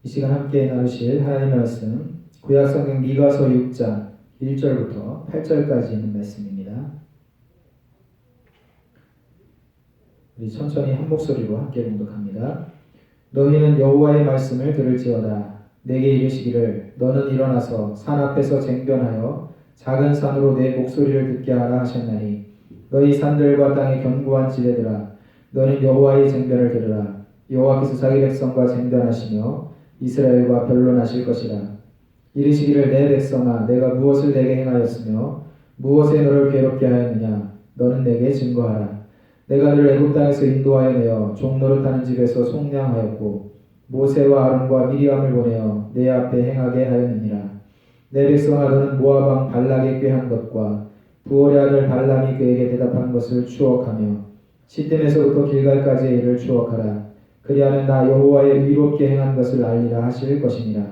이 시간 함께 나누실 하나님의 말씀 구약성경 미가서 6장 1절부터 8절까지 있는 말씀입니다. 우리 천천히 한 목소리로 함께 봉독합니다. 너희는 여호와의 말씀을 들을지어다. 내게 이르시기를 너는 일어나서 산 앞에서 쟁변하여 작은 산으로 내 목소리를 듣게 하라 하셨나니 너희 산들과 땅의 견고한 지대들아 너는 여호와의 쟁변을 들으라. 여호와께서 자기 백성과 쟁변하시며 이스라엘과 변론하실 것이라. 이르시기를 내 백성아 내가 무엇을 내게 행하였으며 무엇에 너를 괴롭게 하였느냐. 너는 내게 증거하라. 내가 너를 애굽 땅에서 인도하여 내어 종 노릇하는 집에서 속량하였고 모세와 아론과 미리암을 보내어 내 앞에 행하게 하였느니라. 내 백성아 너는 모압 왕 발락에 꾀한 것과 부올의 아들 발람이 그에게 대답한 것을 추억하며 시딤에서부터 길갈까지의 일을 추억하라. 그리하면 나 여호와의 의롭게 행한 것을 알리라 하실 것이니라.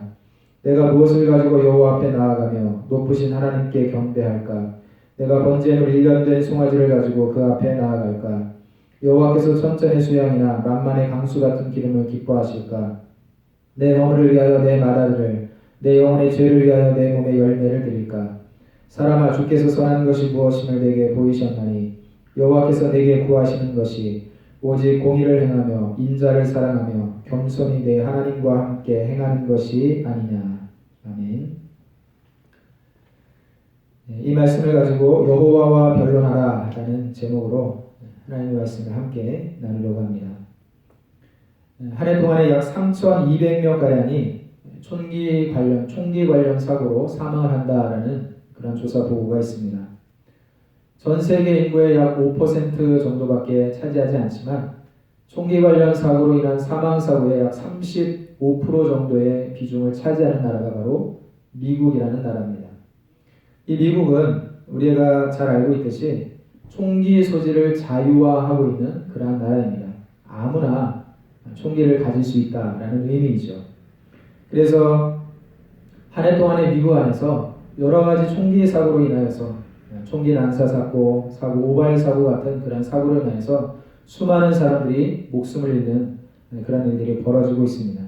내가 무엇을 가지고 여호와 앞에 나아가며 높으신 하나님께 경배할까? 내가 번제물 1년 된 송아지를 가지고 그 앞에 나아갈까? 여호와께서 천천의 수양이나 만만의 강수 같은 기름을 기뻐하실까? 내 허물을 위하여 내 마다들을 내 영혼의 죄를 위하여 내 몸의 열매를 드릴까? 사람아 주께서 선한 것이 무엇임을 내게 보이셨나니 여호와께서 내게 구하시는 것이 오직 공의를 행하며 인자를 사랑하며 겸손히 내 하나님과 함께 행하는 것이 아니냐. 아멘. 이 말씀을 가지고 여호와와 변론하라 라는 제목으로 하나님의 말씀을 함께 나누려고 합니다. 한 해 동안에 약 3,200명가량이 총기 관련 사고로 사망을 한다라는 그런 조사 보고가 있습니다. 전 세계 인구의 약 5% 정도밖에 차지하지 않지만 총기 관련 사고로 인한 사망 사고의 약 35% 정도의 비중을 차지하는 나라가 바로 미국이라는 나라입니다. 이 미국은 우리가 잘 알고 있듯이 총기 소지를 자유화하고 있는 그러한 나라입니다. 아무나 총기를 가질 수 있다라는 의미이죠. 그래서 한 해 동안의 미국 안에서 여러 가지 총기 사고로 인하여서 총기 난사 사고, 오발 사고 같은 그런 사고로 인해서 수많은 사람들이 목숨을 잃는 그런 일들이 벌어지고 있습니다.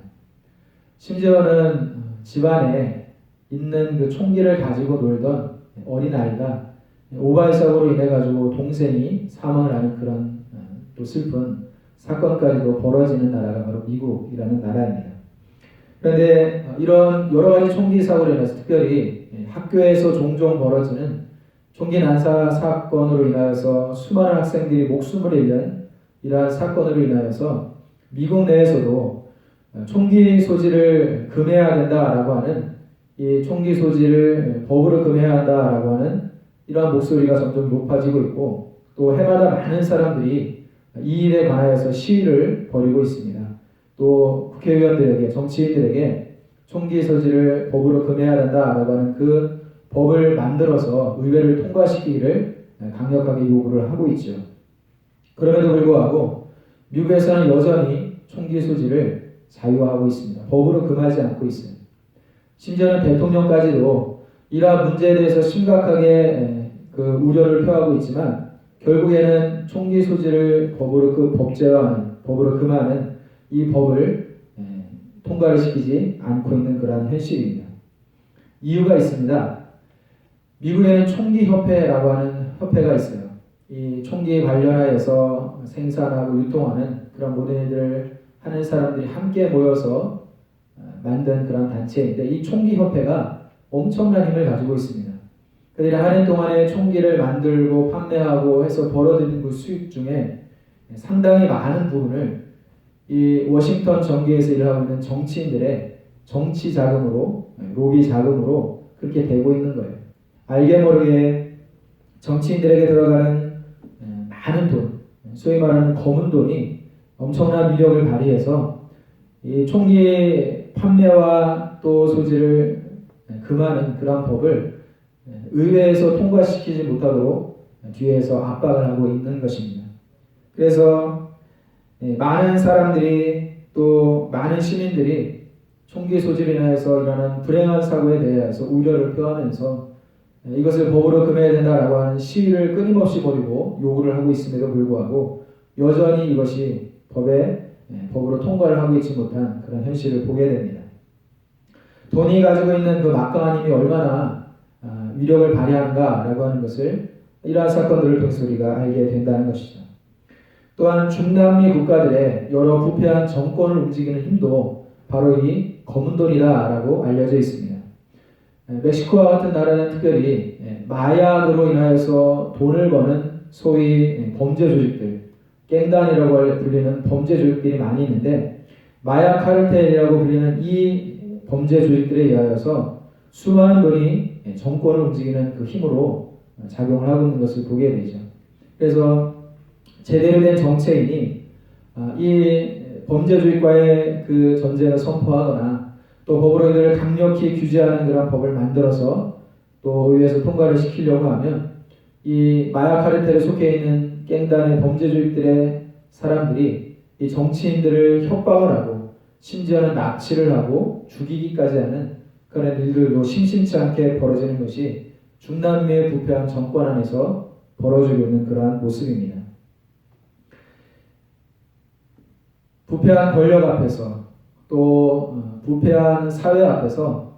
심지어는 집안에 있는 그 총기를 가지고 놀던 어린아이가 오발 사고로 인해 가지고 동생이 사망을 하는 그런 또 슬픈 사건까지도 벌어지는 나라가 바로 미국이라는 나라입니다. 그런데 이런 여러 가지 총기 사고로 인해서 특별히 학교에서 종종 벌어지는 총기 난사 사건으로 인하여서 수많은 학생들이 목숨을 잃는 이러한 사건으로 인하여서 미국 내에서도 총기 소지를 금해야 된다라고 하는 이 총기 소지를 법으로 금해야 한다라고 하는 이러한 목소리가 점점 높아지고 있고 또 해마다 많은 사람들이 이 일에 관하여서 시위를 벌이고 있습니다. 또 국회의원들에게 정치인들에게 총기 소지를 법으로 금해야 된다라고 하는 그 법을 만들어서 의회를 통과시키기를 강력하게 요구를 하고 있죠. 그럼에도 불구하고 미국에서는 여전히 총기 소지를 자유화하고 있습니다. 법으로 금하지 않고 있어요. 심지어는 대통령까지도 이러한 문제에 대해서 심각하게 그 우려를 표하고 있지만 결국에는 총기 소지를 법으로 법제화하는, 법으로 금하는 이 법을 통과를 시키지 않고 있는 그러한 현실입니다. 이유가 있습니다. 미국에는 총기협회라고 하는 협회가 있어요. 이 총기에 관련하여서 생산하고 유통하는 그런 모든 일들을 하는 사람들이 함께 모여서 만든 그런 단체인데 이 총기협회가 엄청난 힘을 가지고 있습니다. 그들이 한 해 동안에 총기를 만들고 판매하고 해서 벌어들인 그 수익 중에 상당히 많은 부분을 이 워싱턴 정계에서 일하고 있는 정치인들의 정치 자금으로, 로비 자금으로 그렇게 되고 있는 거예요. 알게 모르게 정치인들에게 들어가는 많은 돈, 소위 말하는 검은 돈이 엄청난 위력을 발휘해서 이 총기 판매와 또 소지를 금하는 그런 법을 의회에서 통과시키지 못하도록 뒤에서 압박을 하고 있는 것입니다. 그래서 많은 사람들이 또 많은 시민들이 총기 소지로 인해서 일어나는 불행한 사고에 대해서 우려를 표하면서 이것을 법으로 금해야 된다라고 하는 시위를 끊임없이 벌이고 요구를 하고 있음에도 불구하고 여전히 이것이 법으로 통과를 하고 있지 못한 그런 현실을 보게 됩니다. 돈이 가지고 있는 그 막강한 힘이 얼마나 위력을 발휘하는가라고 하는 것을 이러한 사건들을 통해서 우리가 알게 된다는 것이죠. 또한 중남미 국가들의 여러 부패한 정권을 움직이는 힘도 바로 이 검은 돈이다라고 알려져 있습니다. 멕시코와 같은 나라는 특별히 마약으로 인하여서 돈을 버는 소위 범죄 조직들, 갱단이라고 불리는 범죄 조직들이 많이 있는데, 마약 카르텔이라고 불리는 이 범죄 조직들에 의하여서 수많은 돈이 정권을 움직이는 그 힘으로 작용을 하고 있는 것을 보게 되죠. 그래서 제대로 된 정치인이 이 범죄 조직과의 그 전쟁을 선포하거나 또 법으로 이들을 강력히 규제하는 그런 법을 만들어서 또 의회에서 통과를 시키려고 하면 이 마약 카르텔에 속해 있는 갱단의 범죄 조직들의 사람들이 이 정치인들을 협박을 하고 심지어는 납치를 하고 죽이기까지 하는 그런 일들도 심심치 않게 벌어지는 것이 중남미의 부패한 정권 안에서 벌어지고 있는 그러한 모습입니다. 부패한 권력 앞에서 또 부패한 사회 앞에서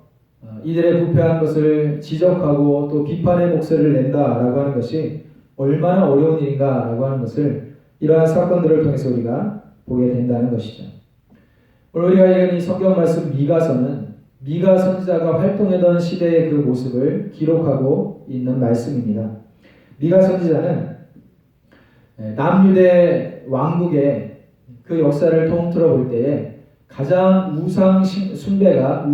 이들의 부패한 것을 지적하고 또 비판의 목소리를 낸다라고 하는 것이 얼마나 어려운 일인가라고 하는 것을 이러한 사건들을 통해서 우리가 보게 된다는 것이죠. 오늘 우리가 읽은 이 성경 말씀 미가서는 미가 선지자가 활동하던 시대의 그 모습을 기록하고 있는 말씀입니다. 미가 선지자는 남유대 왕국의 그 역사를 통틀어 볼 때에 가장 우상 숭배가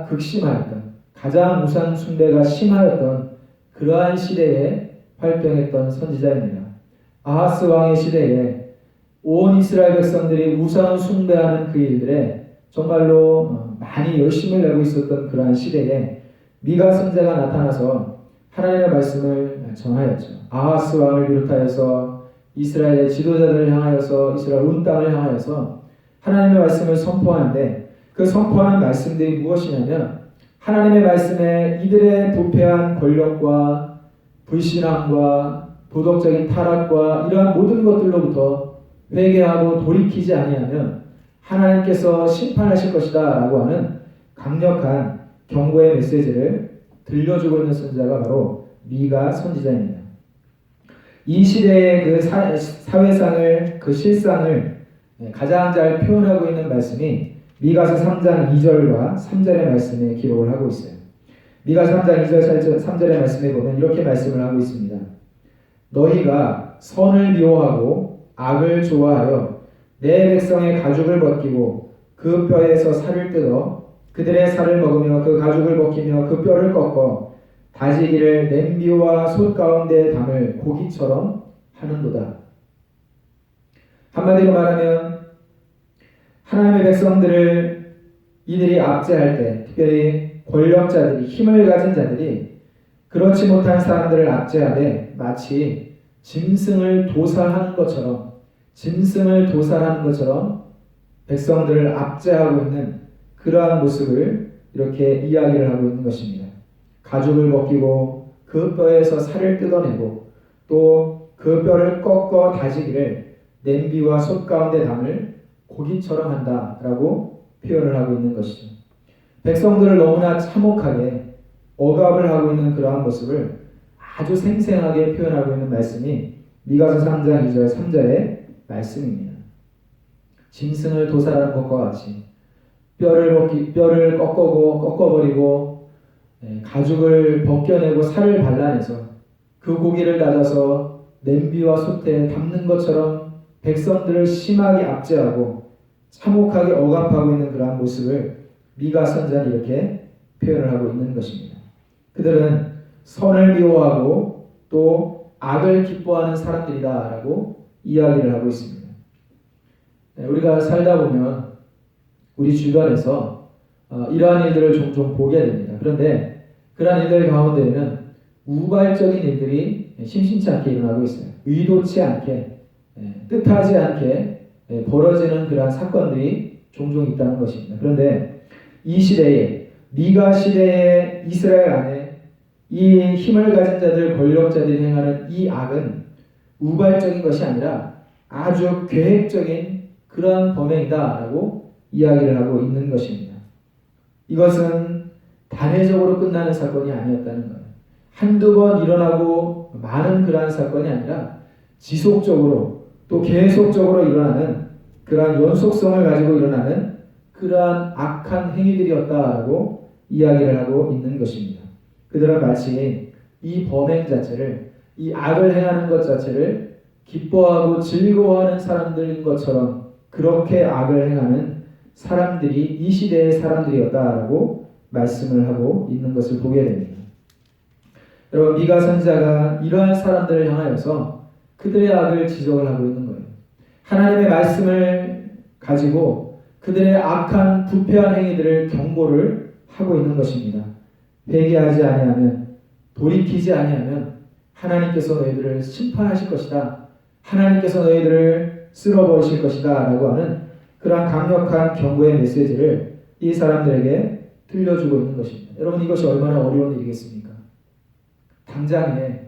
극심하였던, 가장 우상 숭배가 심하였던 그러한 시대에 활동했던 선지자입니다. 아하스 왕의 시대에 온 이스라엘 백성들이 우상 숭배하는 그 일들에 정말로 많이 열심을 내고 있었던 그러한 시대에 미가 선지자가 나타나서 하나님의 말씀을 전하였죠. 아하스 왕을 비롯하여서 이스라엘의 지도자들을 향하여서 이스라엘 온 땅을 향하여서 하나님의 말씀을 선포하는데, 그 선포하는 말씀들이 무엇이냐면 하나님의 말씀에 이들의 부패한 권력과 불신앙과 도덕적인 타락과 이러한 모든 것들로부터 회개하고 돌이키지 아니하면 하나님께서 심판하실 것이다 라고 하는 강력한 경고의 메시지를 들려주고 있는 선지자가 바로 미가 선지자입니다. 이 시대의 그 사회상을, 그 실상을 가장 잘 표현하고 있는 말씀이 미가서 3장 2절과 3절의 말씀에 기록을 하고 있어요. 미가서 3장 2절 3절의 말씀에 보면 이렇게 말씀을 하고 있습니다. 너희가 선을 미워하고 악을 좋아하여 내 백성의 가죽을 벗기고 그 뼈에서 살을 뜯어 그들의 살을 먹으며 그 가죽을 벗기며 그 뼈를 꺾어 다지기를 냄비와 솥 가운데 담을 고기처럼 하는도다. 한마디로 말하면 하나님의 백성들을 이들이 압제할 때, 특별히 권력자들이, 힘을 가진 자들이 그렇지 못한 사람들을 압제하되 마치 짐승을 도살하는 것처럼 백성들을 압제하고 있는 그러한 모습을 이렇게 이야기를 하고 있는 것입니다. 가죽을 벗기고 그 뼈에서 살을 뜯어내고 또 그 뼈를 꺾어 다지기를 냄비와 솥 가운데 담을 고기처럼 한다라고 표현을 하고 있는 것이죠. 백성들을 너무나 참혹하게 억압을 하고 있는 그러한 모습을 아주 생생하게 표현하고 있는 말씀이 미가서 3장 2절 3절의 말씀입니다. 짐승을 도살하는 것과 같이 뼈를 꺾어버리고 가죽을 벗겨내고 살을 발라내서 그 고기를 다져서 냄비와 솥에 담는 것처럼 백성들을 심하게 압제하고 참혹하게 억압하고 있는 그러한 모습을 미가 선지자는 이렇게 표현을 하고 있는 것입니다. 그들은 선을 미워하고 또 악을 기뻐하는 사람들이다라고 이야기를 하고 있습니다. 우리가 살다 보면 우리 주변에서 이러한 일들을 종종 보게 됩니다. 그런데 그러한 일들 가운데에는 우발적인 일들이 심심치 않게 일어나고 있어요. 의도치 않게, 뜻하지 않게 벌어지는 그러한 사건들이 종종 있다는 것입니다. 그런데 이 시대에, 미가 시대의 이스라엘 안에 이 힘을 가진 자들, 권력자들이 행하는 이 악은 우발적인 것이 아니라 아주 계획적인 그러한 범행이다라고 이야기를 하고 있는 것입니다. 이것은 단회적으로 끝나는 사건이 아니었다는 거예요. 한두 번 일어나고 많은 그러한 사건이 아니라 지속적으로 또 계속적으로 일어나는 그러한 연속성을 가지고 일어나는 그러한 악한 행위들이었다라고 이야기를 하고 있는 것입니다. 그들은 마치 이 범행 자체를, 이 악을 행하는 것 자체를 기뻐하고 즐거워하는 사람들인 것처럼 그렇게 악을 행하는 사람들이 이 시대의 사람들이었다라고 말씀을 하고 있는 것을 보게 됩니다. 여러분, 미가 선지자가 이러한 사람들을 향하여서 그들의 악을 지적을 하고 있는 거예요. 하나님의 말씀을 가지고 그들의 악한 부패한 행위들을 경고를 하고 있는 것입니다. 회개하지 아니하면, 돌이키지 아니하면 하나님께서 너희들을 심판하실 것이다. 하나님께서 너희들을 쓸어버리실 것이다 라고 하는 그러한 강력한 경고의 메시지를 이 사람들에게 들려주고 있는 것입니다. 여러분, 이것이 얼마나 어려운 일이겠습니까? 당장에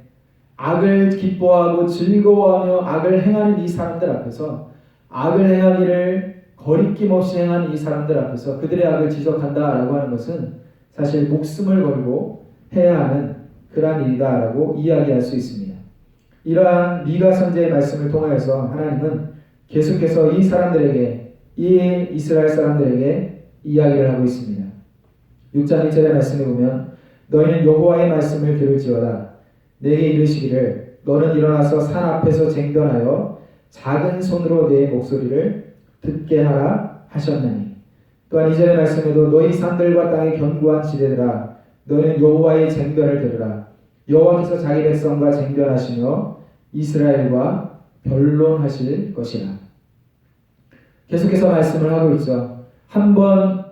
악을 기뻐하고 즐거워하며 악을 행하는 이 사람들 앞에서, 악을 행하기를 거리낌 없이 행하는 이 사람들 앞에서 그들의 악을 지적한다라고 하는 것은 사실 목숨을 걸고 해야 하는 그러한 일이다라고 이야기할 수 있습니다. 이러한 미가 선지자의 말씀을 통하여서 하나님은 계속해서 이 사람들에게, 이 이스라엘 사람들에게 이야기를 하고 있습니다. 6장 1절의 말씀에 보면 너희는 여호와의 말씀을 들을지어다. 내게 이르시기를 너는 일어나서 산 앞에서 쟁변하여 작은 손으로 내 목소리를 듣게 하라 하셨나니. 또한 2절의 말씀에도 너희 산들과 땅의 견고한 지대들아 너는 여호와의 쟁변을 들으라. 여호와께서 자기 백성과 쟁변하시며 이스라엘과 변론하실 것이라. 계속해서 말씀을 하고 있죠. 한번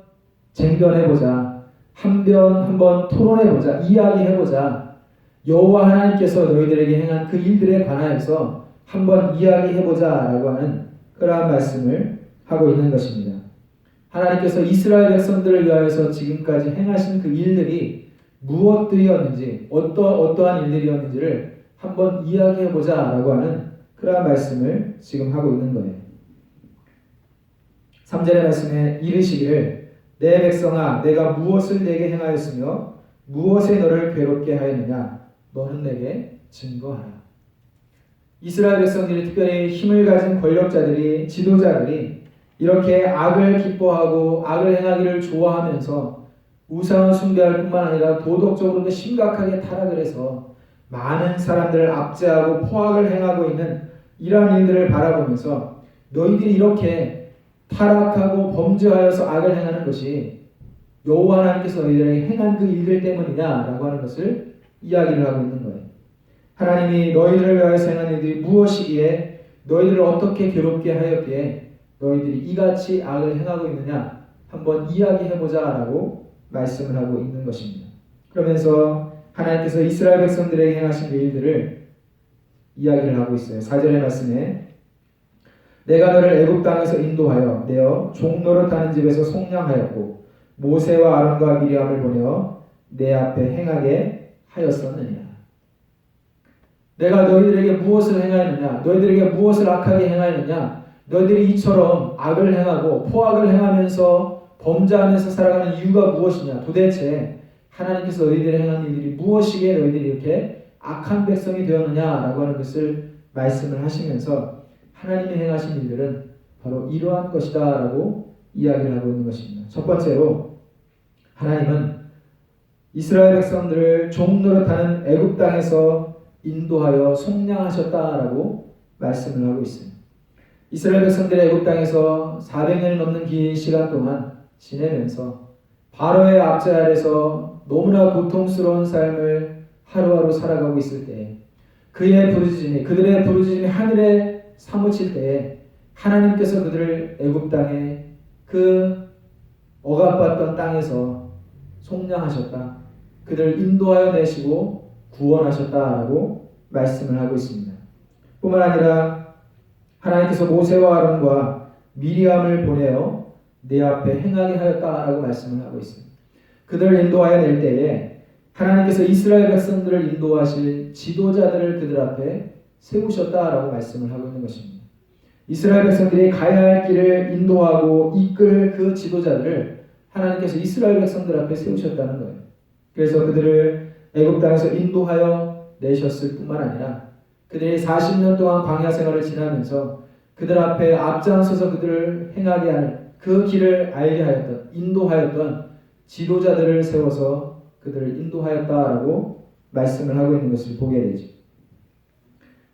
쟁변해보자. 한번 토론해보자. 이야기해보자. 여호와 하나님께서 너희들에게 행한 그 일들에 관하여서 한번 이야기해보자 라고 하는 그러한 말씀을 하고 있는 것입니다. 하나님께서 이스라엘 백성들을 위하여서 지금까지 행하신 그 일들이 무엇들이었는지, 어떠한 일들이었는지를 한번 이야기해보자 라고 하는 그러한 말씀을 지금 하고 있는 거예요. 3절의 말씀에 이르시기를 내 백성아 내가 무엇을 내게 행하였으며 무엇에 너를 괴롭게 하였느냐 너는 내게 증거하라. 이스라엘 백성들이, 특별히 힘을 가진 권력자들이, 지도자들이 이렇게 악을 기뻐하고 악을 행하기를 좋아하면서 우상을 숭배할 뿐만 아니라 도덕적으로도 심각하게 타락을 해서 많은 사람들을 압제하고 포악을 행하고 있는 이러한 일들을 바라보면서 너희들이 이렇게 타락하고 범죄하여서 악을 행하는 것이 여호와 하나님께서 너희들에게 행한 그 일들 때문이냐라고 하는 것을 이야기를 하고 있는 거예요. 하나님이 너희들을 위하여서 행한 일들이 무엇이기에, 너희들을 어떻게 괴롭게 하였기에 너희들이 이같이 악을 행하고 있느냐 한번 이야기해보자 라고 말씀을 하고 있는 것입니다. 그러면서 하나님께서 이스라엘 백성들에게 행하신 그 일들을 이야기를 하고 있어요. 4절의 말씀에 내가 너를 애굽 땅에서 인도하여 내어 종노릇하는 집에서 속량하였고 모세와 아론과 미리암을 보내어 내 앞에 행하게 하였었느냐. 내가 너희들에게 무엇을 행하였느냐, 너희들에게 무엇을 악하게 행하였느냐, 너희들이 이처럼 악을 행하고 포악을 행하면서 범죄하면서 살아가는 이유가 무엇이냐, 도대체 하나님께서 너희들이 행한 일들이 무엇이기에 너희들이 이렇게 악한 백성이 되었느냐라고 하는 것을 말씀을 하시면서 하나님이 행하신 일들은 바로 이러한 것이다 라고 이야기를 하고 있는 것입니다. 첫 번째로 하나님은 이스라엘 백성들을 종노릇하는 애굽 땅에서 인도하여 속량하셨다라고 말씀을 하고 있습니다. 이스라엘 백성들이 애굽 땅에서 400년이 넘는 긴 시간 동안 지내면서 바로의 압제 아래서 너무나 고통스러운 삶을 하루하루 살아가고 있을 때 그들의 부르짖음이 하늘에 사무칠 때에 하나님께서 그들을 애굽 땅에 그 억압받던 땅에서 속량하셨다. 그들을 인도하여 내시고 구원하셨다라고 말씀을 하고 있습니다. 뿐만 아니라 하나님께서 모세와 아론과 미리암을 보내어 내 앞에 행하게 하였다라고 말씀을 하고 있습니다. 그들을 인도하여 낼 때에 하나님께서 이스라엘 백성들을 인도하실 지도자들을 그들 앞에 세우셨다라고 말씀을 하고 있는 것입니다. 이스라엘 백성들이 가야 할 길을 인도하고 이끌 그 지도자들을 하나님께서 이스라엘 백성들 앞에 세우셨다는 거예요. 그래서 그들을 애굽 땅에서 인도하여 내셨을 뿐만 아니라 그들이 40년 동안 광야 생활을 지나면서 그들 앞에 앞장서서 그들을 행하게 하는 그 길을 알게 하였던, 인도하였던 지도자들을 세워서 그들을 인도하였다라고 말씀을 하고 있는 것을 보게 되죠.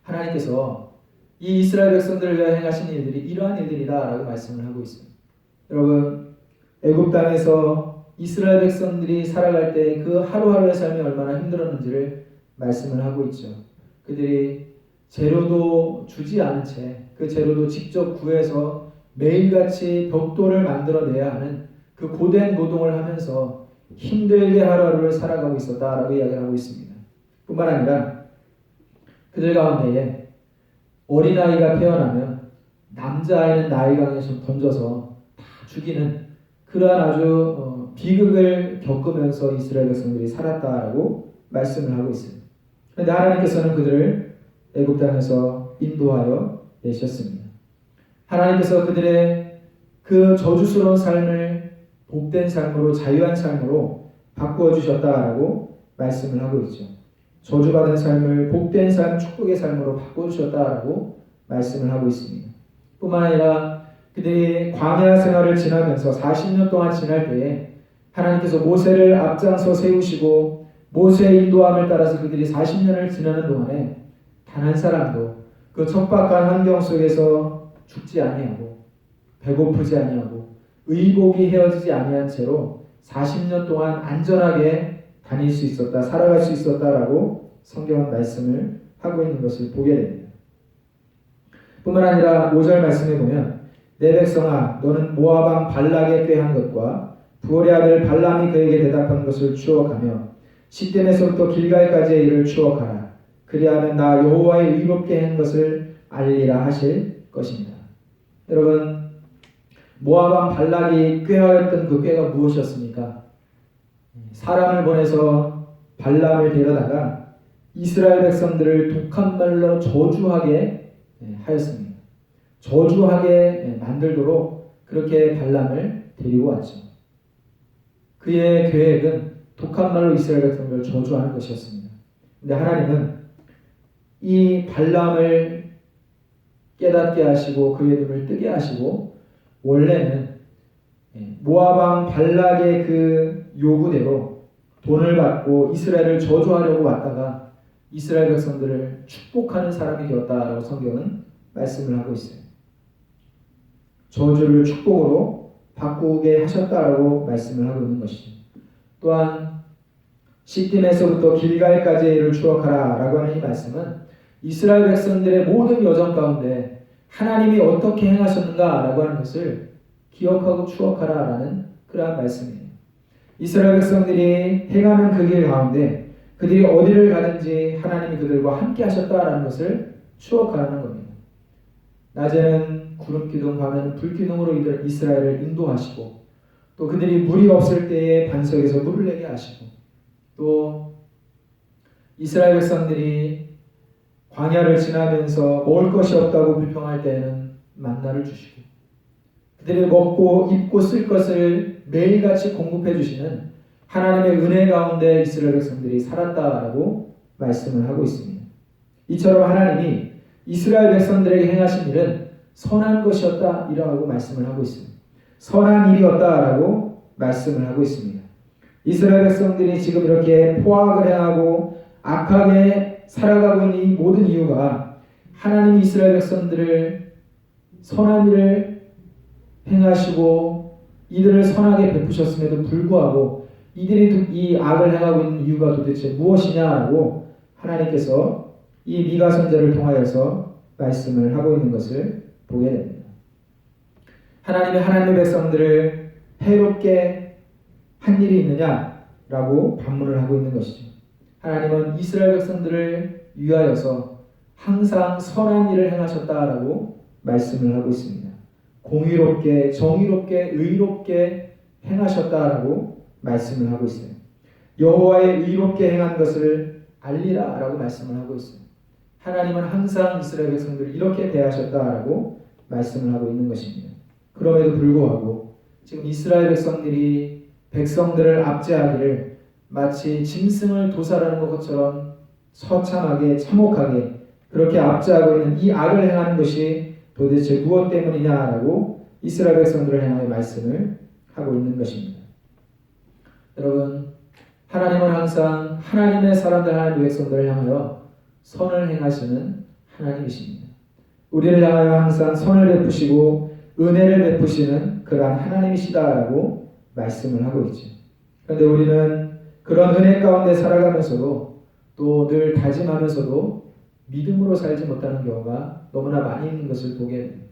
하나님께서 이 이스라엘 백성들을 위하여 행하신 일들이 이러한 일들이다라고 말씀을 하고 있습니다. 여러분, 애굽 땅에서 이스라엘 백성들이 살아갈 때 그 하루하루의 삶이 얼마나 힘들었는지를 말씀을 하고 있죠. 그들이 재료도 주지 않은 채 그 재료도 직접 구해서 매일같이 벽돌을 만들어내야 하는 그 고된 노동을 하면서 힘들게 하루하루를 살아가고 있었다라고 이야기를 하고 있습니다. 뿐만 아니라 그들 가운데에 어린아이가 태어나면 남자아이는 나일강에 좀 던져서 다 죽이는 그러한 아주 비극을 겪으면서 이스라엘 백성들이 살았다라고 말씀을 하고 있습니다. 그런데 하나님께서는 그들을 애굽 땅에서 인도하여 내셨습니다. 하나님께서 그들의 그 저주스러운 삶을 복된 삶으로, 자유한 삶으로 바꾸어 주셨다라고 말씀을 하고 있죠. 저주받은 삶을 복된 삶, 축복의 삶으로 바꾸어 주셨다라고 말씀을 하고 있습니다. 뿐만 아니라 그들이 광야 생활을 지나면서 40년 동안 지날 때에 하나님께서 모세를 앞장서 세우시고 모세의 인도함을 따라서 그들이 40년을 지나는 동안에 단 한 사람도 그 척박한 환경 속에서 죽지 아니하고 배고프지 아니하고 의복이 헤어지지 아니한 채로 40년 동안 안전하게 다닐 수 있었다, 살아갈 수 있었다라고 성경은 말씀을 하고 있는 것을 보게 됩니다. 뿐만 아니라 5절 말씀에 보면 내 백성아 너는 모압 왕 발락의 꾀한 것과 부올의 아들 발람이 그에게 대답한 것을 추억하며 시딤에서부터 길갈까지의 일을 추억하라. 그리하면 나 여호와의 의롭게 한 것을 알리라 하실 것입니다. 여러분, 모압 왕 발락이 꾀하였던 그 꾀가 무엇이었습니까? 사람을 보내서 발람을 데려다가 이스라엘 백성들을 독한 말로 저주하게 하였습니다. 저주하게 만들도록 그렇게 발람을 데리고 왔죠. 그의 계획은 독한 말로 이스라엘 백성들을 저주하는 것이었습니다. 그런데 하나님은 이 발람을 깨닫게 하시고 그의 눈을 뜨게 하시고 원래는 모압 왕 발락의 그 요구대로 돈을 받고 이스라엘을 저주하려고 왔다가 이스라엘 백성들을 축복하는 사람이 되었다라고 성경은 말씀을 하고 있어요. 저주를 축복으로 바꾸게 하셨다라고 말씀을 하고 있는 것이죠. 또한 시딤에서부터 길갈까지의 일을 추억하라 라고 하는 이 말씀은 이스라엘 백성들의 모든 여정 가운데 하나님이 어떻게 행하셨는가 라고 하는 것을 기억하고 추억하라 라는 그러한 말씀이에요. 이스라엘 백성들이 행하는 그 길 가운데 그들이 어디를 가든지 하나님이 그들과 함께 하셨다라는 것을 추억하라는 겁니다. 낮에는 구름기둥, 밤에는 불기둥으로 이스라엘을 인도하시고 또 그들이 물이 없을 때에 반석에서 물을 내게 하시고 또 이스라엘 백성들이 광야를 지나면서 먹을 것이 없다고 불평할 때에는 만나를 주시고 그들이 먹고 입고 쓸 것을 매일같이 공급해 주시는 하나님의 은혜 가운데 이스라엘 백성들이 살았다라고 말씀을 하고 있습니다. 이처럼 하나님이 이스라엘 백성들에게 행하신 일은 선한 것이었다 이라고 말씀을 하고 있습니다. 선한 일이었다라고 말씀을 하고 있습니다. 이스라엘 백성들이 지금 이렇게 포악을 행하고 악하게 살아가고 있는 이 모든 이유가 하나님이 이스라엘 백성들을 선한 일을 행하시고 이들을 선하게 베푸셨음에도 불구하고 이들이 이 악을 행하고 있는 이유가 도대체 무엇이냐라고 하나님께서 이 미가 선지자를 통하여서 말씀을 하고 있는 것을 보게 됩니다. 하나님이 하나님의 백성들을 해롭게 한 일이 있느냐라고 반문을 하고 있는 것이죠. 하나님은 이스라엘 백성들을 위하여서 항상 선한 일을 행하셨다라고 말씀을 하고 있습니다. 공의롭게, 정의롭게, 의롭게 행하셨다라고 말씀을 하고 있어요. 여호와의 의롭게 행한 것을 알리라라고 말씀을 하고 있어요. 하나님은 항상 이스라엘 백성들을 이렇게 대하셨다라고 말씀을 하고 있는 것입니다. 그럼에도 불구하고 지금 이스라엘 백성들이 백성들을 압제하기를 마치 짐승을 도살하는 것처럼 처참하게 참혹하게 그렇게 압제하고 있는 이 악을 행하는 것이 도대체 무엇 때문이냐라고 이스라엘 백성들을 향하여 말씀을 하고 있는 것입니다. 여러분, 하나님은 항상 하나님의 사람들, 하나님의 백성들을 향하여 선을 행하시는 하나님이십니다. 우리를 향하여 항상 선을 베푸시고 은혜를 베푸시는 그러한 하나님이시다라고 말씀을 하고 있죠. 그런데 우리는 그런 은혜 가운데 살아가면서도 또 늘 다짐하면서도 믿음으로 살지 못하는 경우가 너무나 많이 있는 것을 보게 됩니다.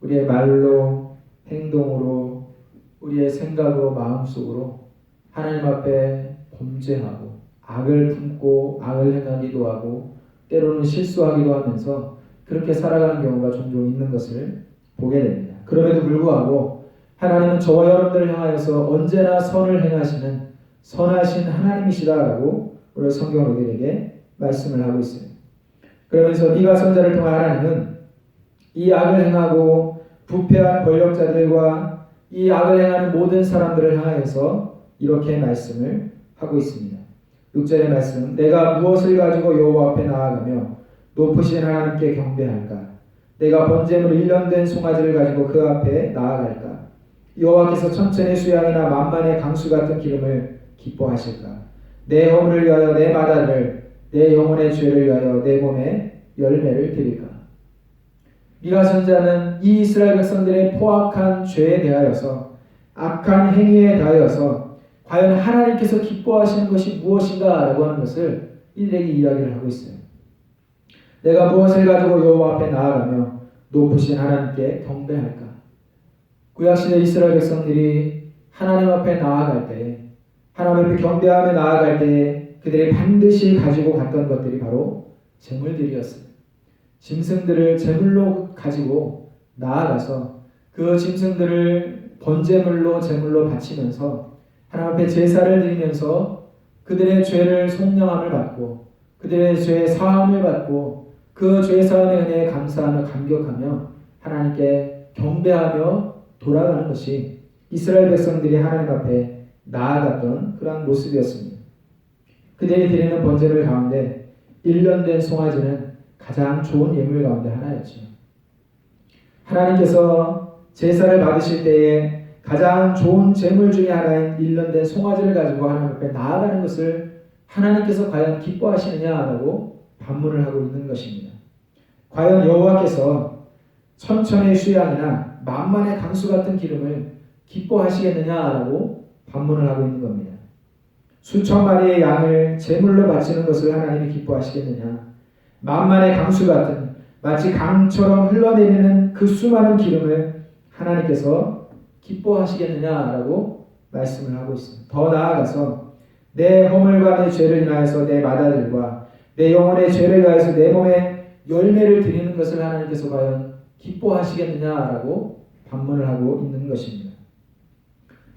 우리의 말로, 행동으로, 우리의 생각으로, 마음속으로 하나님 앞에 범죄하고 악을 품고 악을 행하기도 하고 때로는 실수하기도 하면서 그렇게 살아가는 경우가 종종 있는 것을 보게 됩니다. 그럼에도 불구하고 하나님은 저와 여러분들을 향하여서 언제나 선을 행하시는 선하신 하나님이시다라고 오늘 성경은 우리에게 말씀을 하고 있어요. 그러면서 미가 선자를 통한 하나님은 이 악을 행하고 부패한 권력자들과 이 악을 행하는 모든 사람들을 향하여서 이렇게 말씀을 하고 있습니다. 6절의 말씀, 내가 무엇을 가지고 여호와 앞에 나아가며 높으신 하나님께 경배할까? 내가 번제물 1년 된 송아지를 가지고 그 앞에 나아갈까? 여호와께서 천천의 수양이나 만만의 강수 같은 기름을 기뻐하실까? 내 허물을 위하여 내 마다를, 내 영혼의 죄를 위하여 내 몸에 열매를 드릴까? 미가 선자는 이 이스라엘 백성들의 포악한 죄에 대하여서 악한 행위에 대하여서 과연 하나님께서 기뻐하시는 것이 무엇인가 라고 하는 것을 이들에게 이야기를 하고 있어요. 내가 무엇을 가지고 여호와 앞에 나아가며 높으신 하나님께 경배할까? 구약시대 이스라엘 백성들이 하나님 앞에 나아갈 때, 하나님 앞에 경배하며 나아갈 때 그들이 반드시 가지고 갔던 것들이 바로 제물들이었어요. 짐승들을 제물로 가지고 나아가서 그 짐승들을 번제물로 제물로 바치면서 하나님 앞에 제사를 드리면서 그들의 죄를 속량함을 받고 그들의 죄의 사함을 받고 그 죄 사함의 은혜에 감사하며 감격하며 하나님께 경배하며 돌아가는 것이 이스라엘 백성들이 하나님 앞에 나아갔던 그러한 모습이었습니다. 그들이 드리는 번제물 가운데 1년 된 송아지는 가장 좋은 예물 가운데 하나였죠. 하나님께서 제사를 받으실 때에 가장 좋은 제물 중에 하나인 1년 된 송아지를 가지고 하나님 앞에 나아가는 것을 하나님께서 과연 기뻐하시느냐라고 반문을 하고 있는 것입니다. 과연 여호와께서 천천의 수양이나 만만의 강수 같은 기름을 기뻐하시겠느냐라고 반문을 하고 있는 겁니다. 수천 마리의 양을 제물로 바치는 것을 하나님이 기뻐하시겠느냐? 만만의 강수 같은 마치 강처럼 흘러내리는 그 수많은 기름을 하나님께서 기뻐하시겠느냐라고 말씀을 하고 있습니다. 더 나아가서 내 허물과 내 죄를 인하여서 내 마다들과 내 영혼의 죄를 인하여서 내 몸에 열매를 드리는 것을 하나님께서 과연 기뻐하시겠느냐라고 반문을 하고 있는 것입니다.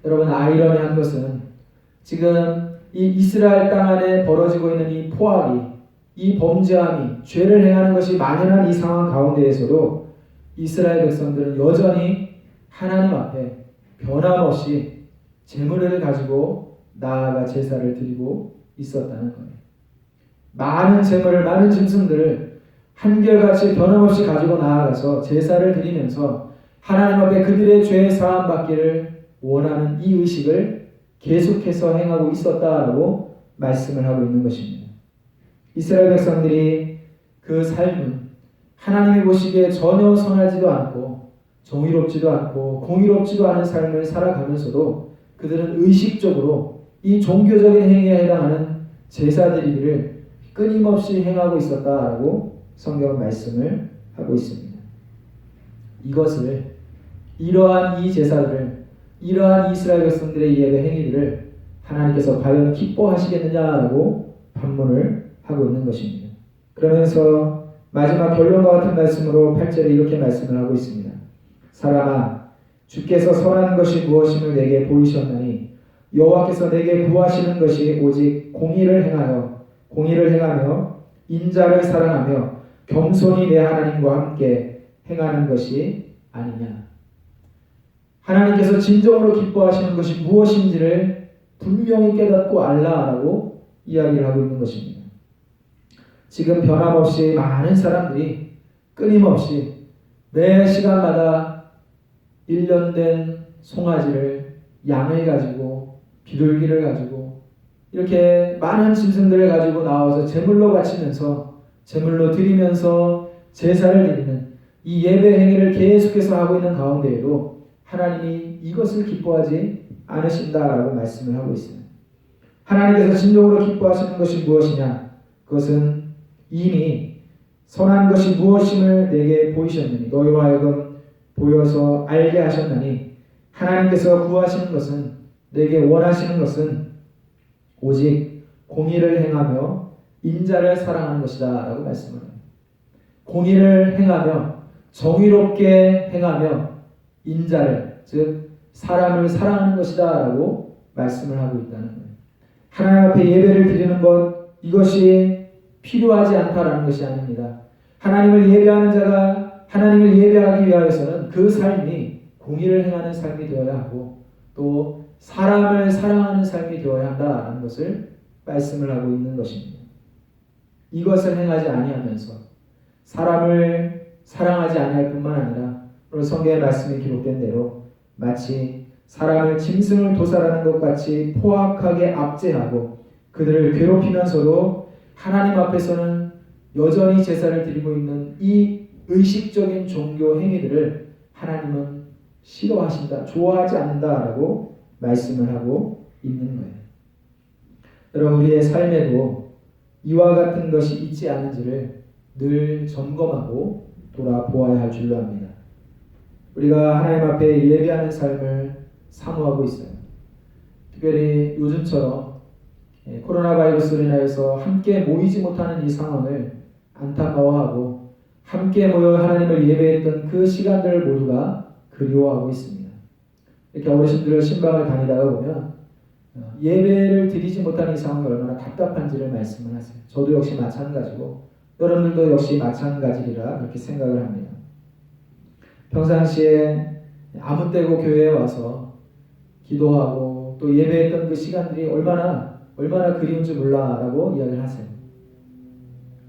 여러분, 아이러니한 것은 지금 이 이스라엘 땅 안에 벌어지고 있는 이 포악이, 이 범죄함이, 죄를 행하는 것이 만연한 이 상황 가운데에서도 이스라엘 백성들은 여전히 하나님 앞에 변함없이 제물을 가지고 나아가 제사를 드리고 있었다는 거예요. 많은 제물을, 많은 짐승들을 한결같이 변함없이 가지고 나아가서 제사를 드리면서 하나님 앞에 그들의 죄 사함 받기를 원하는 이 의식을 계속해서 행하고 있었다라고 말씀을 하고 있는 것입니다. 이스라엘 백성들이 그 삶은 하나님이 보시기에 전혀 선하지도 않고 정의롭지도 않고 공의롭지도 않은 삶을 살아가면서도 그들은 의식적으로 이 종교적인 행위에 해당하는 제사 드리기를 끊임없이 행하고 있었다라고 성경은 말씀을 하고 있습니다. 이것을, 이러한 이 제사들을, 이러한 이스라엘 백성들의 예배 행위들을 하나님께서 과연 기뻐하시겠느냐라고 반문을 하고 있는 것입니다. 그러면서 마지막 결론과 같은 말씀으로 8절에 이렇게 말씀을 하고 있습니다. 사람아, 주께서 선한 것이 무엇임을 내게 보이셨나니 여호와께서 내게 구하시는 것이 오직 공의를 행하며 인자를 사랑하며 겸손히 내 하나님과 함께 행하는 것이 아니냐. 하나님께서 진정으로 기뻐하시는 것이 무엇인지를 분명히 깨닫고 알라라고 이야기를 하고 있는 것입니다. 지금 변함없이 많은 사람들이 끊임없이 매 시간마다 1년 된 송아지를, 양을 가지고, 비둘기를 가지고 이렇게 많은 짐승들을 가지고 나와서 제물로 바치면서, 제물로 드리면서 제사를 드리는 이 예배 행위를 계속해서 하고 있는 가운데에도 하나님이 이것을 기뻐하지 않으신다라고 말씀을 하고 있습니다. 하나님께서 진정으로 기뻐하시는 것이 무엇이냐? 그것은 이미 선한 것이 무엇임을 내게 보이셨느니, 너희와 하여금 보여서 알게 하셨나니, 하나님께서 구하시는 것은, 내게 원하시는 것은 오직 공의를 행하며 인자를 사랑하는 것이다 라고 말씀을 합니다. 공의를 행하며, 정의롭게 행하며 인자를, 즉 사람을 사랑하는 것이다 라고 말씀을 하고 있다는 거예요. 하나님 앞에 예배를 드리는 것, 이것이 필요하지 않다라는 것이 아닙니다. 하나님을 예배하는 자가 하나님을 예배하기 위하여서는 그 삶이 공의를 행하는 삶이 되어야 하고, 또 사람을 사랑하는 삶이 되어야 한다라는 것을 말씀을 하고 있는 것입니다. 이것을 행하지 아니하면서 사람을 사랑하지 아니할 뿐만 아니라, 오늘 성경의 말씀에 기록된 대로 마치 사람을 짐승을 도살하는 것 같이 포악하게 압제하고 그들을 괴롭히면서도 하나님 앞에서는 여전히 제사를 드리고 있는 이 의식적인 종교 행위들을 하나님은 싫어하신다, 좋아하지 않는다라고 말씀을 하고 있는 거예요. 여러분, 우리의 삶에도 이와 같은 것이 있지 않은지를 늘 점검하고 돌아보아야 할 줄로 압니다. 우리가 하나님 앞에 예배하는 삶을 사모하고 있어요. 특별히 요즘처럼 코로나 바이러스로 인하여서 함께 모이지 못하는 이 상황을 안타까워하고 함께 모여 하나님을 예배했던 그 시간들을 모두가 그리워하고 있습니다. 이렇게 어르신들 신방을 다니다가 보면 예배를 드리지 못하는 이 상황이 얼마나 답답한지를 말씀을 하세요. 저도 역시 마찬가지고 여러분들도 역시 마찬가지리라 그렇게 생각을 합니다. 평상시에 아무 때고 교회에 와서 기도하고 또 예배했던 그 시간들이 얼마나 그리운지 몰라라고 이야기를 하세요.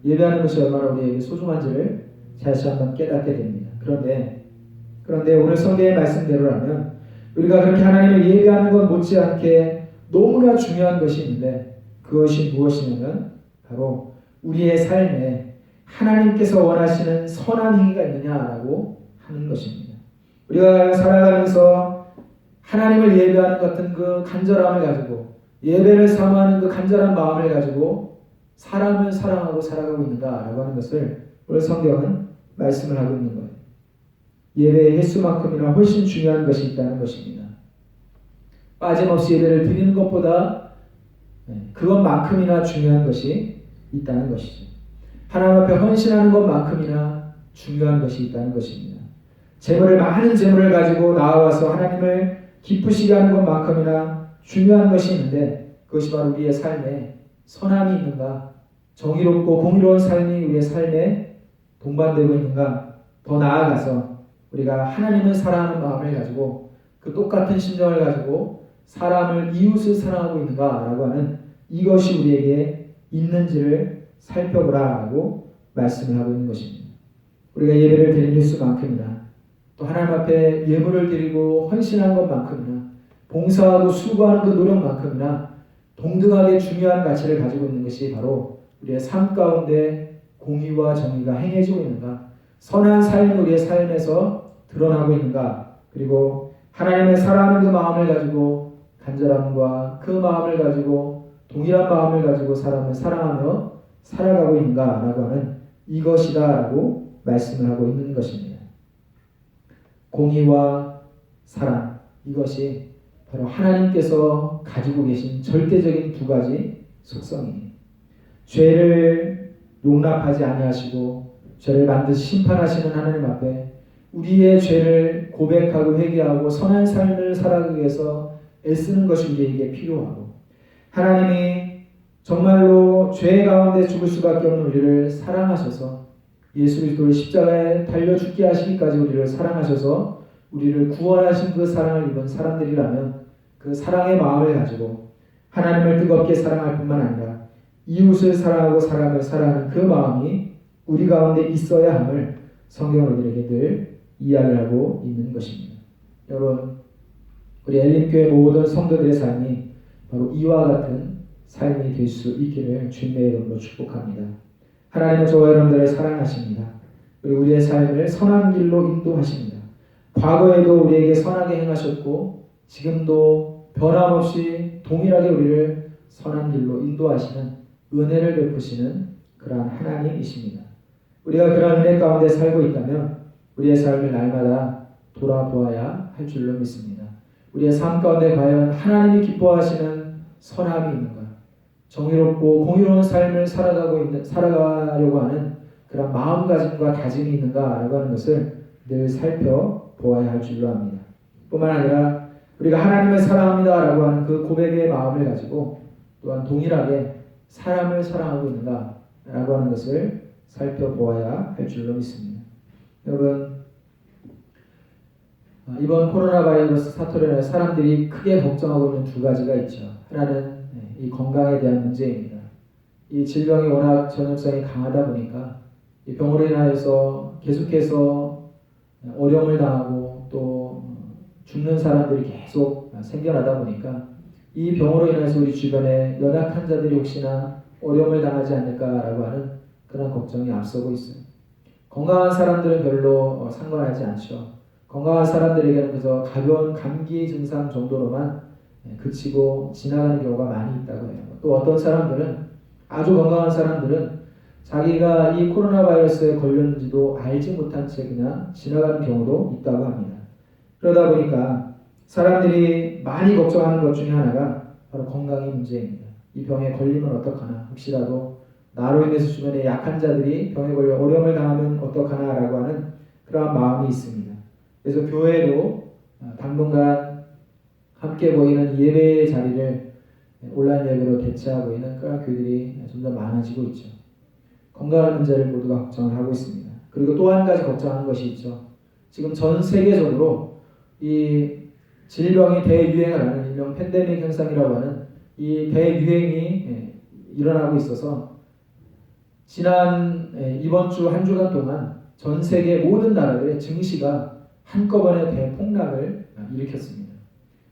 예배하는 것이 얼마나 우리에게 소중한지를 다시 한번 깨닫게 됩니다. 그런데 오늘 성경의 말씀대로라면 우리가 그렇게 하나님을 예배하는 것 못지않게 너무나 중요한 것이 있는데, 그것이 무엇이냐면 바로 우리의 삶에 하나님께서 원하시는 선한 행위가 있느냐라고 하는 것입니다. 우리가 살아가면서 하나님을 예배하는 같은 그 간절함을 가지고, 예배를 사모하는 그 간절한 마음을 가지고 사람을 사랑하고 살아가고 있는가라고 하는 것을 오늘 성경은 말씀을 하고 있는 거예요. 예배의 횟수만큼이나 훨씬 중요한 것이 있다는 것입니다. 빠짐없이 예배를 드리는 것보다 그것만큼이나 중요한 것이 있다는 것이죠. 하나님 앞에 헌신하는 것만큼이나 중요한 것이 있다는 것입니다. 많은 재물을 가지고 나와서 하나님을 기쁘시게 하는 것만큼이나 중요한 것이 있는데, 그것이 바로 우리의 삶에 선함이 있는가, 정의롭고 공의로운 삶이 우리의 삶에 동반되고 있는가, 더 나아가서 우리가 하나님을 사랑하는 마음을 가지고 그 똑같은 심정을 가지고 사람을, 이웃을 사랑하고 있는가라고 하는 이것이 우리에게 있는지를 살펴보라라고 말씀을 하고 있는 것입니다. 우리가 예배를 드리는 수만큼이나 또 하나님 앞에 예물을 드리고 헌신한 것만큼이나 봉사하고 수고하는 그 노력만큼이나 동등하게 중요한 가치를 가지고 있는 것이 바로 우리의 삶 가운데 공의와 정의가 행해지고 있는가, 선한 삶이 우리의 삶에서 드러나고 있는가, 그리고 하나님을 사랑하는 그 마음을 가지고 간절함과 그 마음을 가지고 동일한 마음을 가지고 사람을 사랑하며 살아가고 있는가라고 하는 이것이다라고 말씀을 하고 있는 것입니다. 공의와 사랑, 이것이 바로 하나님께서 가지고 계신 절대적인 두 가지 속성이에요. 죄를 용납하지 아니하시고 죄를 반드시 심판하시는 하나님 앞에 우리의 죄를 고백하고 회개하고 선한 삶을 살아가기 위해서 애쓰는 것이 우리에게 필요하고, 하나님이 정말로 죄 가운데 죽을 수밖에 없는 우리를 사랑하셔서 예수 그리스도를 십자가에 달려 죽게 하시기까지 우리를 사랑하셔서 우리를 구원하신 그 사랑을 입은 사람들이라면 그 사랑의 마음을 가지고 하나님을 뜨겁게 사랑할 뿐만 아니라 이웃을 사랑하고 사람을 사랑하는 그 마음이 우리 가운데 있어야 함을 성경은 우리에게 늘 이야기를 하고 있는 것입니다. 여러분, 우리 엘림교회 모든 성도들의 삶이 바로 이와 같은 삶이 될 수 있기를 주님의 이름으로 축복합니다. 하나님은 저와 여러분들을 사랑하십니다. 그리고 우리의 삶을 선한 길로 인도하십니다. 과거에도 우리에게 선하게 행하셨고 지금도 변함없이 동일하게 우리를 선한 길로 인도하시는 은혜를 베푸시는 그러한 하나님이십니다. 우리가 그런 은혜 가운데 살고 있다면 우리의 삶을 날마다 돌아보아야 할 줄로 믿습니다. 우리의 삶 가운데 과연 하나님이 기뻐하시는 선함이 있는가? 정의롭고 공의로운 삶을 살아가려고 하는 그런 마음가짐과 다짐이 있는가라고 하는 것을 늘 살펴보아야 할 줄로 압니다. 뿐만 아니라 우리가 하나님을 사랑합니다라고 하는 그 고백의 마음을 가지고 또한 동일하게 사람을 사랑하고 있는가라고 하는 것을 살펴보아야 할 줄로 믿습니다. 여러분, 이번 코로나 바이러스 사태로 인해 사람들이 크게 걱정하고 있는 두 가지가 있죠. 하나는 이 건강에 대한 문제입니다. 이 질병이 워낙 전염성이 강하다 보니까 이 병으로 인하여서 계속해서 어려움을 당하고 또 죽는 사람들이 계속 생겨나다 보니까 이 병으로 인해서 우리 주변에 연약한 자들이 혹시나 어려움을 당하지 않을까라고 하는 그런 걱정이 앞서고 있어요. 건강한 사람들은 별로 상관하지 않죠. 건강한 사람들에게는 그저 가벼운 감기 증상 정도로만 그치고 지나가는 경우가 많이 있다고 해요. 또 어떤 사람들은, 아주 건강한 사람들은 자기가 이 코로나 바이러스에 걸렸는지도 알지 못한 채 그냥 지나가는 경우도 있다고 합니다. 그러다 보니까 사람들이 많이 걱정하는 것 중에 하나가 바로 건강의 문제입니다. 이 병에 걸리면 어떡하나, 혹시라도 나로 인해서 주변에 약한 자들이 병에 걸려 어려움을 당하면 어떡하나라고 하는 그러한 마음이 있습니다. 그래서 교회도 당분간 함께 모이는 예배의 자리를 온라인 예배로 대체하고 있는 그런 교회들이 좀 더 많아지고 있죠. 건강한 문제를 모두가 걱정을 하고 있습니다. 그리고 또 한 가지 걱정하는 것이 있죠. 지금 전 세계적으로 이 질병이 대유행을 하는 일명 팬데믹 현상이라고 하는 이 대유행이 일어나고 있어서 이번 주 한 주간 동안 전 세계 모든 나라들의 증시가 한꺼번에 대폭락을 일으켰습니다.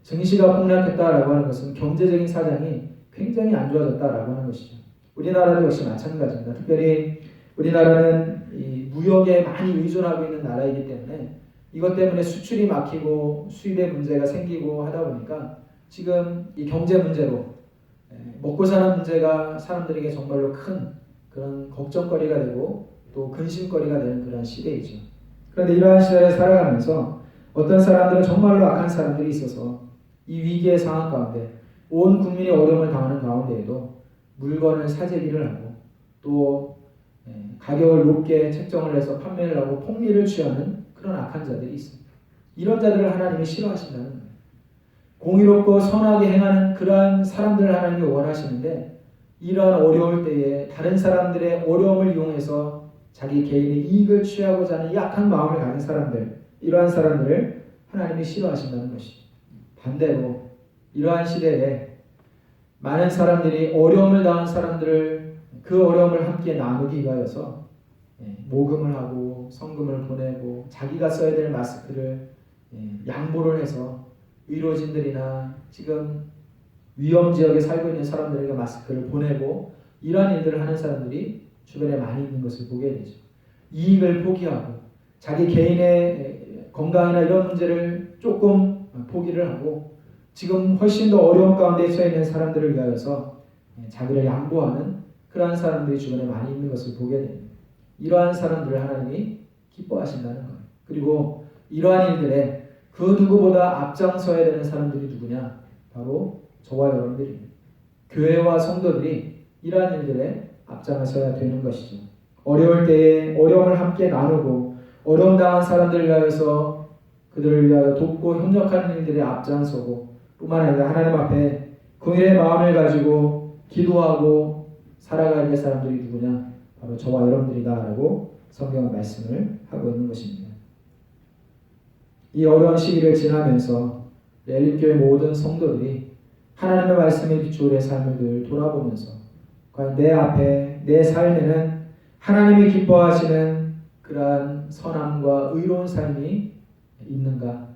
증시가 폭락했다라고 하는 것은 경제적인 사정이 굉장히 안 좋아졌다라고 하는 것이죠. 우리나라도 역시 마찬가지입니다. 특별히 우리나라는 이 무역에 많이 의존하고 있는 나라이기 때문에 이것 때문에 수출이 막히고 수입에 문제가 생기고 하다 보니까 지금 이 경제 문제로 먹고 사는 문제가 사람들에게 정말로 큰 그런 걱정거리가 되고 또 근심거리가 되는 그런 시대이죠. 그런데 이러한 시대를 살아가면서 어떤 사람들은 정말로 악한 사람들이 있어서 이 위기의 상황 가운데 온 국민이 어려움을 당하는 가운데에도 물건을 사재기를 하고 또 가격을 높게 책정을 해서 판매를 하고 폭리를 취하는 그런 악한 자들이 있습니다. 이런 자들을 하나님이 싫어하신다는 거예요. 공의롭고 선하게 행하는 그러한 사람들을 하나님이 원하시는데 이러한 어려울 때에 다른 사람들의 어려움을 이용해서 자기 개인의 이익을 취하고자 하는 약한 마음을 가진 사람들, 이러한 사람들을 하나님이 싫어하신다는 것이죠. 반대로 이러한 시대에 많은 사람들이 어려움을 당한 사람들을 그 어려움을 함께 나누기 위하여서 모금을 하고 성금을 보내고 자기가 써야 될 마스크를 양보를 해서 의료진들이나 지금 위험 지역에 살고 있는 사람들에게 마스크를 보내고 이러한 일들을 하는 사람들이 주변에 많이 있는 것을 보게 되죠. 이익을 포기하고 자기 개인의 건강이나 이런 문제를 조금 포기를 하고 지금 훨씬 더 어려운 가운데 처해 있는 사람들을 위하여서 자기를 양보하는 그러한 사람들이 주변에 많이 있는 것을 보게 됩니다. 이러한 사람들을 하나님이 기뻐하신다는 거예요. 그리고 이러한 일들에 그 누구보다 앞장서야 되는 사람들이 누구냐? 바로 저와 여러분들입니다. 교회와 성도들이 이러한 일들에 앞장서야 되는 것이죠. 어려울 때에 어려움을 함께 나누고 어려움 당한 사람들을 위하여서 그들을 위하여 돕고 협력하는 일들에 앞장서고 뿐만 아니라 하나님 앞에 긍휼의 마음을 가지고 기도하고 살아가야 될 사람들이 누구냐? 바로 저와 여러분들이다 라고 성경은 말씀을 하고 있는 것입니다. 이 어려운 시기를 지나면서 엘림교회 모든 성도들이 하나님의 말씀에 비추어 내 삶을 늘 돌아보면서 과연 내 앞에 내 삶에는 하나님이 기뻐하시는 그러한 선함과 의로운 삶이 있는가?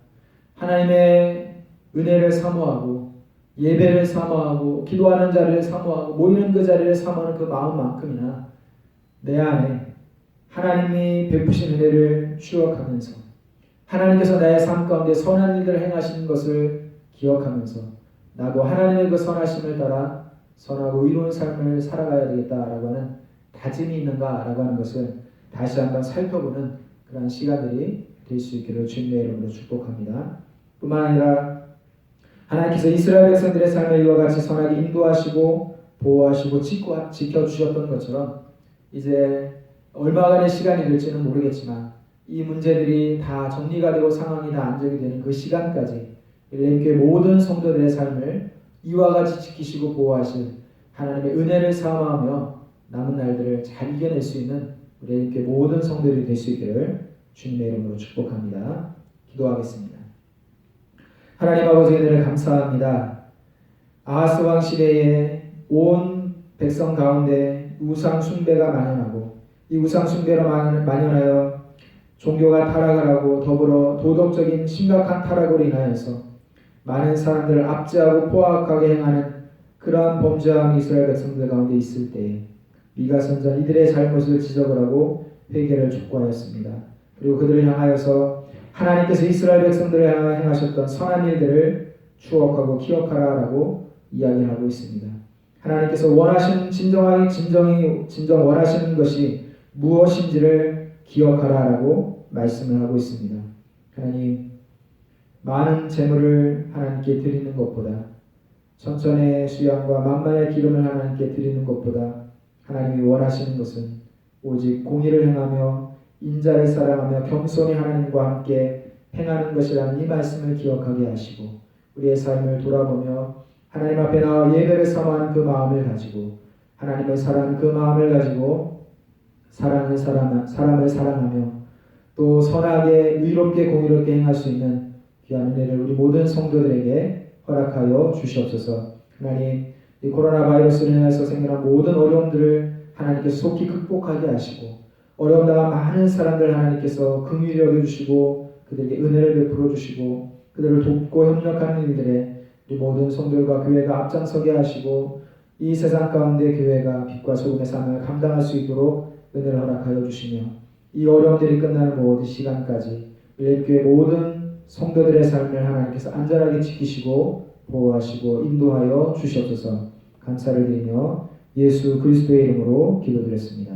하나님의 은혜를 사모하고 예배를 사모하고 기도하는 자리를 사모하고 모이는 그 자리를 사모하는 그 마음만큼이나 내 안에 하나님이 베푸신 은혜를 추억하면서 하나님께서 나의 삶 가운데 선한 일들을 행하시는 것을 기억하면서 나도 하나님의 그 선하심을 따라 선하고 의로운 삶을 살아가야 되겠다라고 하는 다짐이 있는가라고 하는 것을 다시 한번 살펴보는 그런 시간들이 될 수 있기를 주님의 이름으로 축복합니다. 뿐만 아니라 하나님께서 이스라엘 백성들의 삶을 이와 같이 선하게 인도하시고 보호하시고 지켜주셨던 것처럼 이제 얼마간의 시간이 될지는 모르겠지만 이 문제들이 다 정리가 되고 상황이 다 안정이 되는 그 시간까지 엘림교회 모든 성도들의 삶을 이와 같이 지키시고 보호하실 하나님의 은혜를 사모하며 남은 날들을 잘 이겨낼 수 있는 우리 엘림교회 모든 성도들이 될 수 있기를 주님의 이름으로 축복합니다. 기도하겠습니다. 하나님 아버지 은혜를 감사합니다. 아하스 왕 시대에 온 백성 가운데 우상 숭배가 만연하고 이 우상 숭배로 만연하여 종교가 타락을 하고 더불어 도덕적인 심각한 타락으로 인하여서 많은 사람들을 압제하고 포악하게 행하는 그러한 범죄함이 이스라엘 백성들 가운데 있을 때에 미가 선지자 이들의 잘못을 지적을 하고 회개를 촉구하였습니다. 그리고 그들을 향하여서 하나님께서 이스라엘 백성들을 향하여 행하셨던 선한 일들을 추억하고 기억하라라고 이야기를 하고 있습니다. 하나님께서 원하시는 진정 원하시는 것이 무엇인지를 기억하라라고 말씀을 하고 있습니다. 하나님, 많은 재물을 하나님께 드리는 것보다 천천의 수양과 만만의 기름을 하나님께 드리는 것보다 하나님이 원하시는 것은 오직 공의를 행하며 인자를 사랑하며 겸손히 하나님과 함께 행하는 것이라는 이 말씀을 기억하게 하시고 우리의 삶을 돌아보며 하나님 앞에 나와 예배를 사모하는 그 마음을 가지고 하나님을 사랑하는 그 마음을 가지고 사람을 사랑하며 또 선하게 의롭게 공의롭게 행할 수 있는 귀한 은혜를 우리 모든 성도들에게 허락하여 주시옵소서. 하나님, 이 코로나 바이러스로 인해서 생겨난 모든 어려움들을 하나님께서 속히 극복하게 하시고 어려움 당한 많은 사람들 하나님께서 긍휼히 여겨주시고 그들에게 은혜를 베풀어 주시고 그들을 돕고 협력하는 일들에 우리 모든 성도들과 교회가 앞장서게 하시고 이 세상 가운데 교회가 빛과 소금의 삶을 감당할 수 있도록 은혜를 허락하여 주시며 이 어려움들이 끝나는 모든 시간까지 엘림교회 모든 성도들의 삶을 하나님께서 안전하게 지키시고 보호하시고 인도하여 주시옵소서. 감사를 드리며 예수 그리스도의 이름으로 기도드렸습니다.